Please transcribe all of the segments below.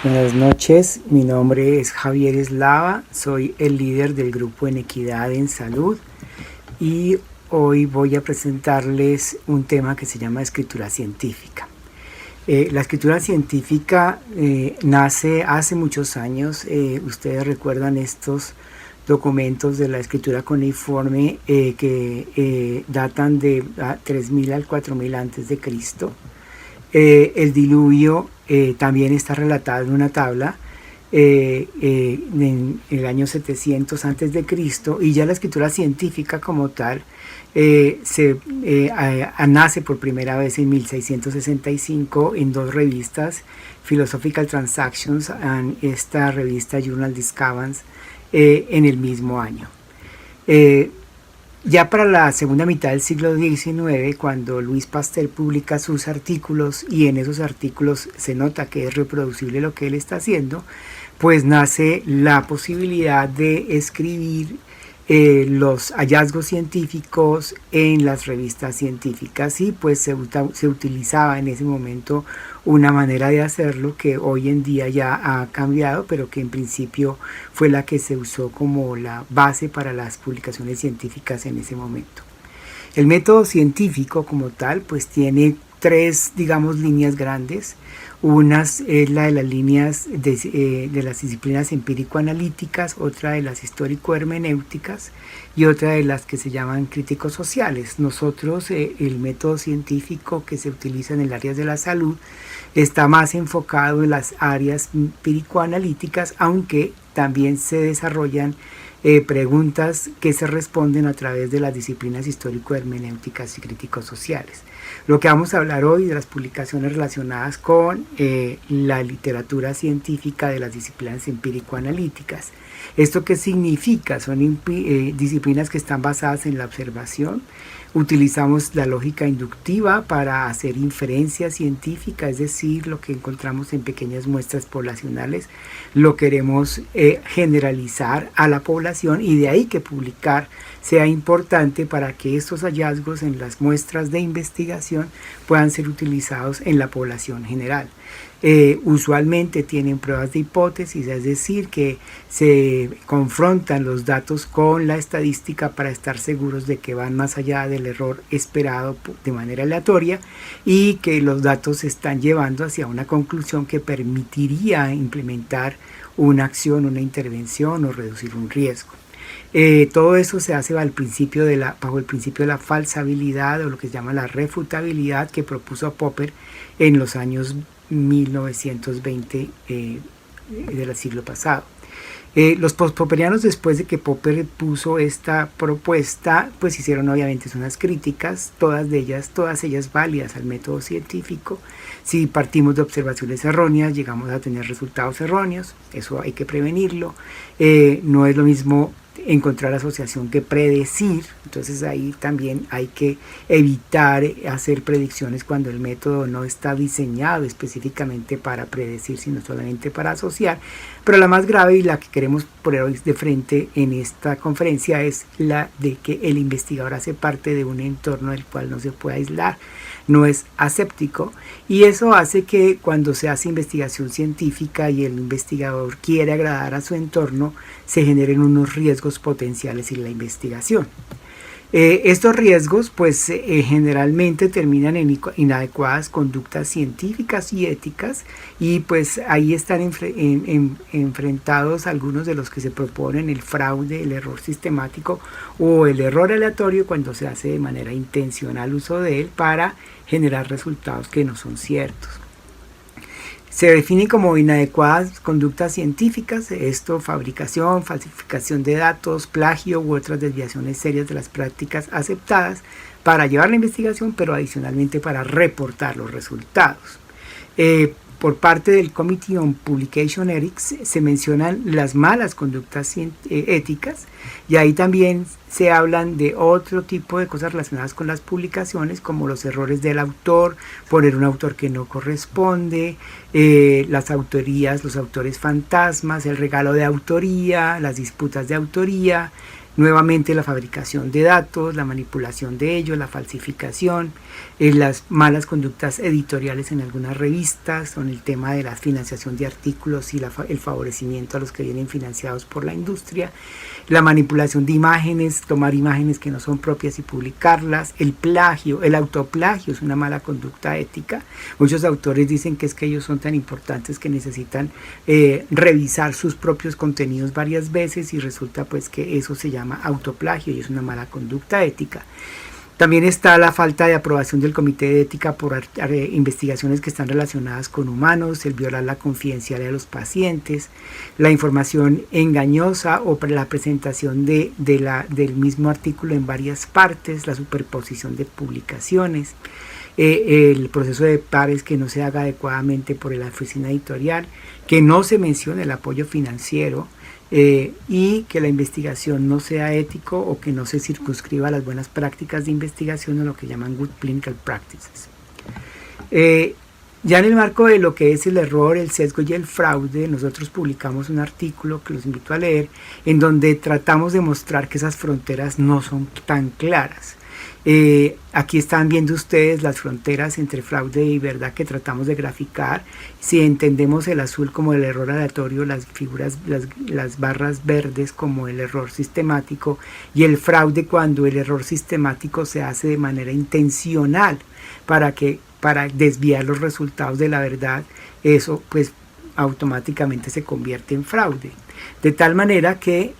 Buenas noches, mi nombre es Javier Eslava, soy el líder del grupo En Equidad en Salud y hoy voy a presentarles un tema que se llama escritura científica. La escritura científica nace hace muchos años. Ustedes recuerdan estos documentos de la escritura cuneiforme que datan de 3000 al 4000 antes de Cristo. El diluvio también está relatado en una tabla en el año 700 antes de Cristo, y ya la escritura científica como tal nace por primera vez en 1665 en dos revistas, Philosophical Transactions y esta revista Journal Discavans, en el mismo año. Ya para la segunda mitad del siglo XIX, cuando Louis Pasteur publica sus artículos, y en esos artículos se nota que es reproducible lo que él está haciendo, pues nace la posibilidad de escribir los hallazgos científicos en las revistas científicas, y pues se utilizaba en ese momento una manera de hacerlo que hoy en día ya ha cambiado, pero que en principio fue la que se usó como la base para las publicaciones científicas en ese momento. El método científico como tal pues tiene tres, digamos, líneas grandes. Una es la de las líneas de las disciplinas empírico-analíticas, otra de las histórico-hermenéuticas y otra de las que se llaman críticos sociales. Nosotros, el método científico que se utiliza en el área de la salud está más enfocado en las áreas empírico-analíticas, aunque también se desarrollan preguntas que se responden a través de las disciplinas histórico-hermenéuticas y críticos sociales. Lo que vamos a hablar hoy de las publicaciones relacionadas con la literatura científica de las disciplinas empírico-analíticas. ¿Esto qué significa? Son disciplinas que están basadas en la observación. Utilizamos la lógica inductiva para hacer inferencia científica, es decir, lo que encontramos en pequeñas muestras poblacionales lo queremos generalizar a la población, y de ahí que publicar sea importante para que estos hallazgos en las muestras de investigación puedan ser utilizados en la población general. Usualmente tienen pruebas de hipótesis, es decir, que se confrontan los datos con la estadística para estar seguros de que van más allá del error esperado de manera aleatoria, y que los datos se están llevando hacia una conclusión que permitiría implementar una acción, una intervención o reducir un riesgo. Todo eso se hace bajo el principio de la falsabilidad, o lo que se llama la refutabilidad, que propuso Popper en los años 1920 del siglo pasado. Los postpopperianos, después de que Popper puso esta propuesta, pues hicieron obviamente unas críticas, todas ellas válidas al método científico. Si partimos de observaciones erróneas, llegamos a tener resultados erróneos, eso hay que prevenirlo. No es lo mismo encontrar asociación que predecir, entonces ahí también hay que evitar hacer predicciones cuando el método no está diseñado específicamente para predecir, sino solamente para asociar. Pero la más grave, y la que queremos poner hoy de frente en esta conferencia, es la de que el investigador hace parte de un entorno del cual no se puede aislar, no es aséptico, y eso hace que cuando se hace investigación científica y el investigador quiere agradar a su entorno, se generen unos riesgos potenciales en la investigación. Estos riesgos pues generalmente terminan en inadecuadas conductas científicas y éticas, y pues ahí están enfrentados algunos de los que se proponen: el fraude, el error sistemático o el error aleatorio, cuando se hace de manera intencional uso de él para generar resultados que no son ciertos. Se define como inadecuadas conductas científicas, esto: fabricación, falsificación de datos, plagio u otras desviaciones serias de las prácticas aceptadas para llevar la investigación, pero adicionalmente para reportar los resultados. Por parte del Committee on Publication Ethics se mencionan las malas conductas éticas, y ahí también se hablan de otro tipo de cosas relacionadas con las publicaciones, como los errores del autor, poner un autor que no corresponde, las autorías, los autores fantasmas, el regalo de autoría, las disputas de autoría, nuevamente la fabricación de datos, la manipulación de ellos, la falsificación, las malas conductas editoriales en algunas revistas, con el tema de la financiación de artículos y el favorecimiento a los que vienen financiados por la industria, la manipulación de imágenes, tomar imágenes que no son propias y publicarlas, el plagio, el autoplagio es una mala conducta ética. Muchos autores dicen que es que ellos son tan importantes que necesitan revisar sus propios contenidos varias veces y resulta pues que eso se llama autoplagio y es una mala conducta ética. También está la falta de aprobación del Comité de Ética por investigaciones que están relacionadas con humanos, el violar la confidencialidad de los pacientes, la información engañosa o la presentación del mismo artículo en varias partes, la superposición de publicaciones, el proceso de pares que no se haga adecuadamente por la oficina editorial, que no se mencione el apoyo financiero, y que la investigación no sea ético o que no se circunscriba a las buenas prácticas de investigación o lo que llaman good clinical practices. Ya en el marco de lo que es el error, el sesgo y el fraude, nosotros publicamos un artículo que los invito a leer en donde tratamos de mostrar que esas fronteras no son tan claras. Aquí están viendo ustedes las fronteras entre fraude y verdad que tratamos de graficar. Si entendemos el azul como el error aleatorio, las barras verdes como el error sistemático y el fraude cuando el error sistemático se hace de manera intencional para desviar los resultados de la verdad, eso pues automáticamente se convierte en fraude. De tal manera que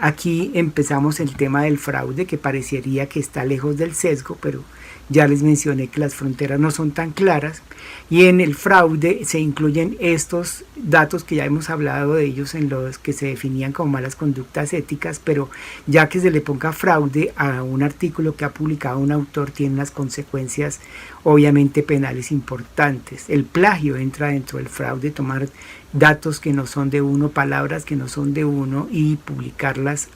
aquí empezamos el tema del fraude, que parecería que está lejos del sesgo, pero ya les mencioné que las fronteras no son tan claras, y en el fraude se incluyen estos datos que ya hemos hablado de ellos, en los que se definían como malas conductas éticas, pero ya que se le ponga fraude a un artículo que ha publicado un autor, tiene unas consecuencias obviamente penales importantes. El plagio entra dentro del fraude, tomar datos que no son de uno, palabras que no son de uno y publicarlas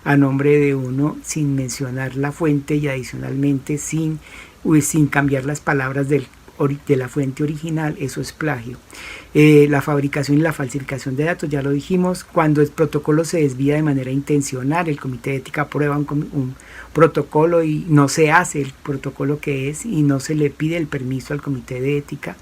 a nombre de uno sin mencionar la fuente y adicionalmente sin cambiar las palabras de la fuente original, eso es plagio. La fabricación y la falsificación de datos, ya lo dijimos. Cuando el protocolo se desvía de manera intencional, el comité de ética aprueba un protocolo y no se hace el protocolo que es y no se le pide el permiso al comité de ética.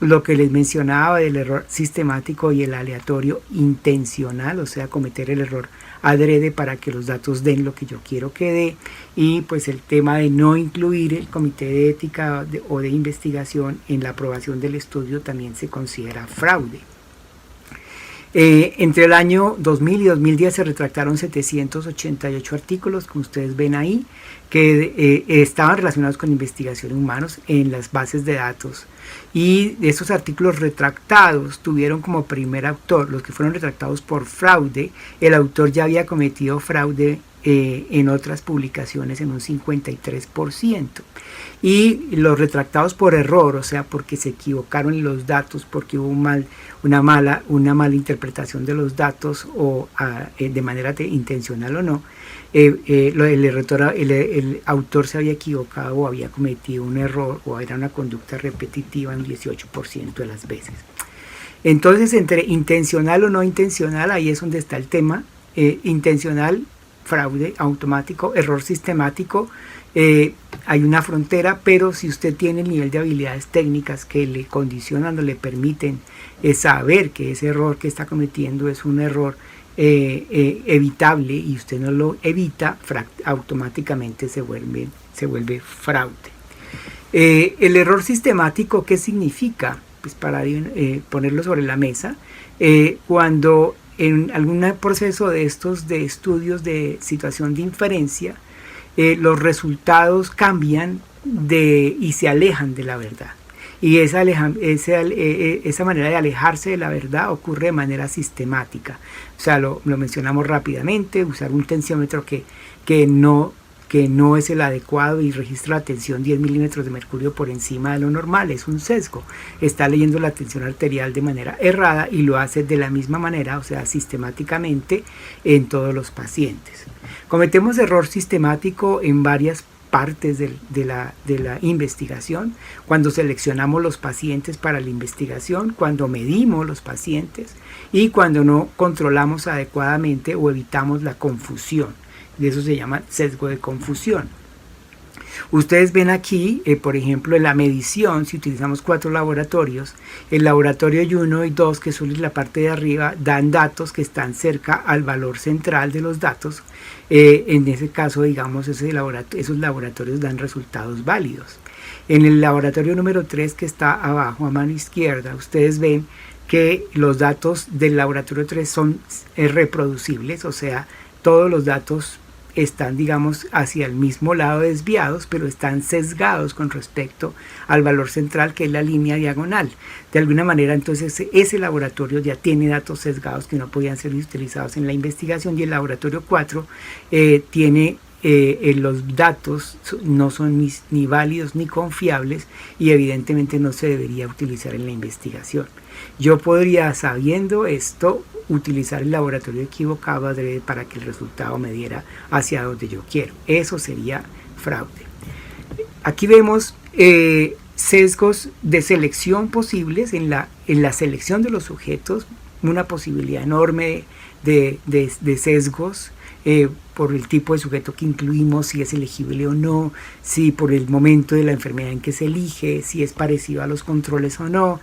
Lo que les mencionaba del error sistemático y el aleatorio intencional, o sea, cometer el error adrede para que los datos den lo que yo quiero que dé, y pues el tema de no incluir el comité de ética o de investigación en la aprobación del estudio también se considera fraude. Entre el año 2000 y 2010 se retractaron 788 artículos, como ustedes ven ahí, que estaban relacionados con investigación en humanos en las bases de datos. Y de esos artículos retractados tuvieron como primer autor, los que fueron retractados por fraude, el autor ya había cometido fraude en otras publicaciones en un 53%. Y los retractados por error, o sea, porque se equivocaron en los datos, porque hubo una mala interpretación de los datos o de manera intencional o no, el autor se había equivocado o había cometido un error o era una conducta repetitiva en 18% de las veces. Entonces, entre intencional o no intencional, ahí es donde está el tema. Intencional, fraude automático, error sistemático, hay una frontera, pero si usted tiene el nivel de habilidades técnicas que le condicionan o le permiten saber que ese error que está cometiendo es un error evitable y usted no lo evita, automáticamente se vuelve fraude. El error sistemático, ¿qué significa? Pues para ponerlo sobre la mesa, cuando en algún proceso de estos de estudios de situación de inferencia, los resultados cambian y se alejan de la verdad. Y esa manera de alejarse de la verdad ocurre de manera sistemática. O sea, lo mencionamos rápidamente, usar un tensiómetro que no es el adecuado y registra la tensión 10 milímetros de mercurio por encima de lo normal, es un sesgo. Está leyendo la tensión arterial de manera errada y lo hace de la misma manera, o sea, sistemáticamente en todos los pacientes. Cometemos error sistemático en varias partes de la investigación, cuando seleccionamos los pacientes para la investigación, cuando medimos los pacientes y cuando no controlamos adecuadamente o evitamos la confusión. y eso se llama sesgo de confusión. Ustedes ven aquí, por ejemplo, en la medición, si utilizamos 4 laboratorios, el laboratorio 1 y 2, que son en la parte de arriba, dan datos que están cerca al valor central de los datos. En ese caso, digamos, esos laboratorios dan resultados válidos. En el laboratorio número 3, que está abajo a mano izquierda, ustedes ven que los datos del laboratorio 3 son reproducibles, o sea, todos los datos están, digamos, hacia el mismo lado desviados, pero están sesgados con respecto al valor central, que es la línea diagonal. De alguna manera, entonces, ese laboratorio ya tiene datos sesgados que no podían ser utilizados en la investigación, y el laboratorio 4 tiene los datos no son ni válidos ni confiables, y evidentemente no se debería utilizar en la investigación. Yo podría, sabiendo esto, utilizar el laboratorio equivocado adrede para que el resultado me diera hacia donde yo quiero. Eso sería fraude. Aquí vemos sesgos de selección posibles en la selección de los sujetos, una posibilidad enorme de sesgos. Por el tipo de sujeto que incluimos, si es elegible o no, si por el momento de la enfermedad en que se elige, si es parecido a los controles o no,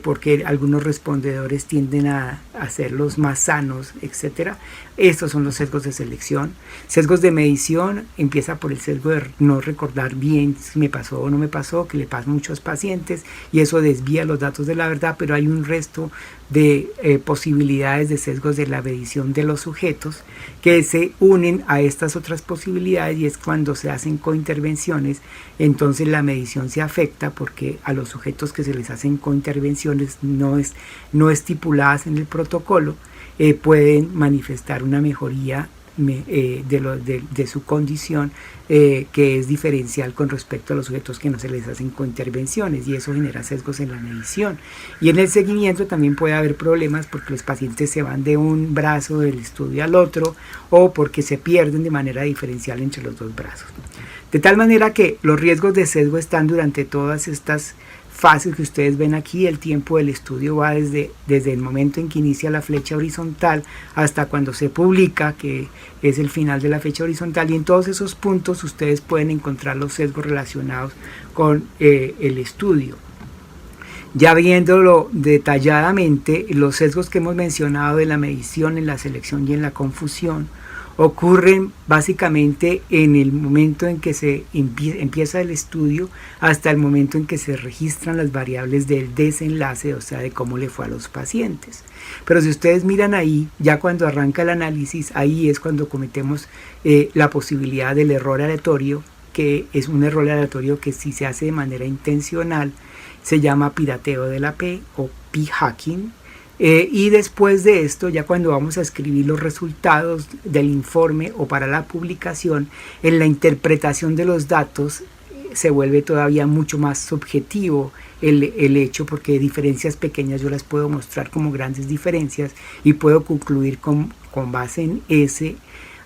porque algunos respondedores tienden a hacerlos más sanos, etc. Estos son los sesgos de selección. Sesgos de medición, empieza por el sesgo de no recordar bien si me pasó o no me pasó, que le pasa a muchos pacientes, y eso desvía los datos de la verdad, pero hay un resto de posibilidades de sesgos de la medición de los sujetos que se unen a estas otras posibilidades, y es cuando se hacen cointervenciones. Entonces la medición se afecta porque a los sujetos que se les hacen cointervenciones no estipuladas en el protocolo pueden manifestar una mejoría de su condición que es diferencial con respecto a los sujetos que no se les hacen cointervenciones, y eso genera sesgos en la medición. Y en el seguimiento también puede haber problemas porque los pacientes se van de un brazo del estudio al otro, o porque se pierden de manera diferencial entre los dos brazos. De tal manera que los riesgos de sesgo están durante todas estas fases que ustedes ven aquí. El tiempo del estudio va desde el momento en que inicia la flecha horizontal hasta cuando se publica, que es el final de la flecha horizontal, y en todos esos puntos ustedes pueden encontrar los sesgos relacionados con el estudio. Ya viéndolo detalladamente, los sesgos que hemos mencionado de la medición, en la selección y en la confusión ocurren básicamente en el momento en que se empieza el estudio hasta el momento en que se registran las variables del desenlace, o sea, de cómo le fue a los pacientes. Pero si ustedes miran ahí, ya cuando arranca el análisis, ahí es cuando cometemos la posibilidad del error aleatorio, que es un error aleatorio que, si se hace de manera intencional, se llama pirateo de la P o p-hacking. Y después de esto, ya cuando vamos a escribir los resultados del informe o para la publicación, en la interpretación de los datos se vuelve todavía mucho más subjetivo el hecho, porque diferencias pequeñas yo las puedo mostrar como grandes diferencias y puedo concluir con base en ese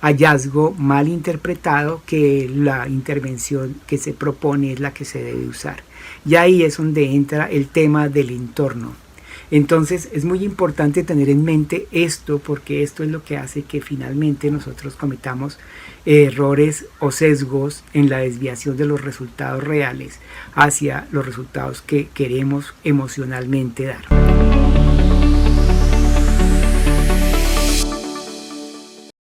hallazgo mal interpretado que la intervención que se propone es la que se debe usar. Y ahí es donde entra el tema del entorno. Entonces es muy importante tener en mente esto, porque esto es lo que hace que finalmente nosotros cometamos errores o sesgos en la desviación de los resultados reales hacia los resultados que queremos emocionalmente dar.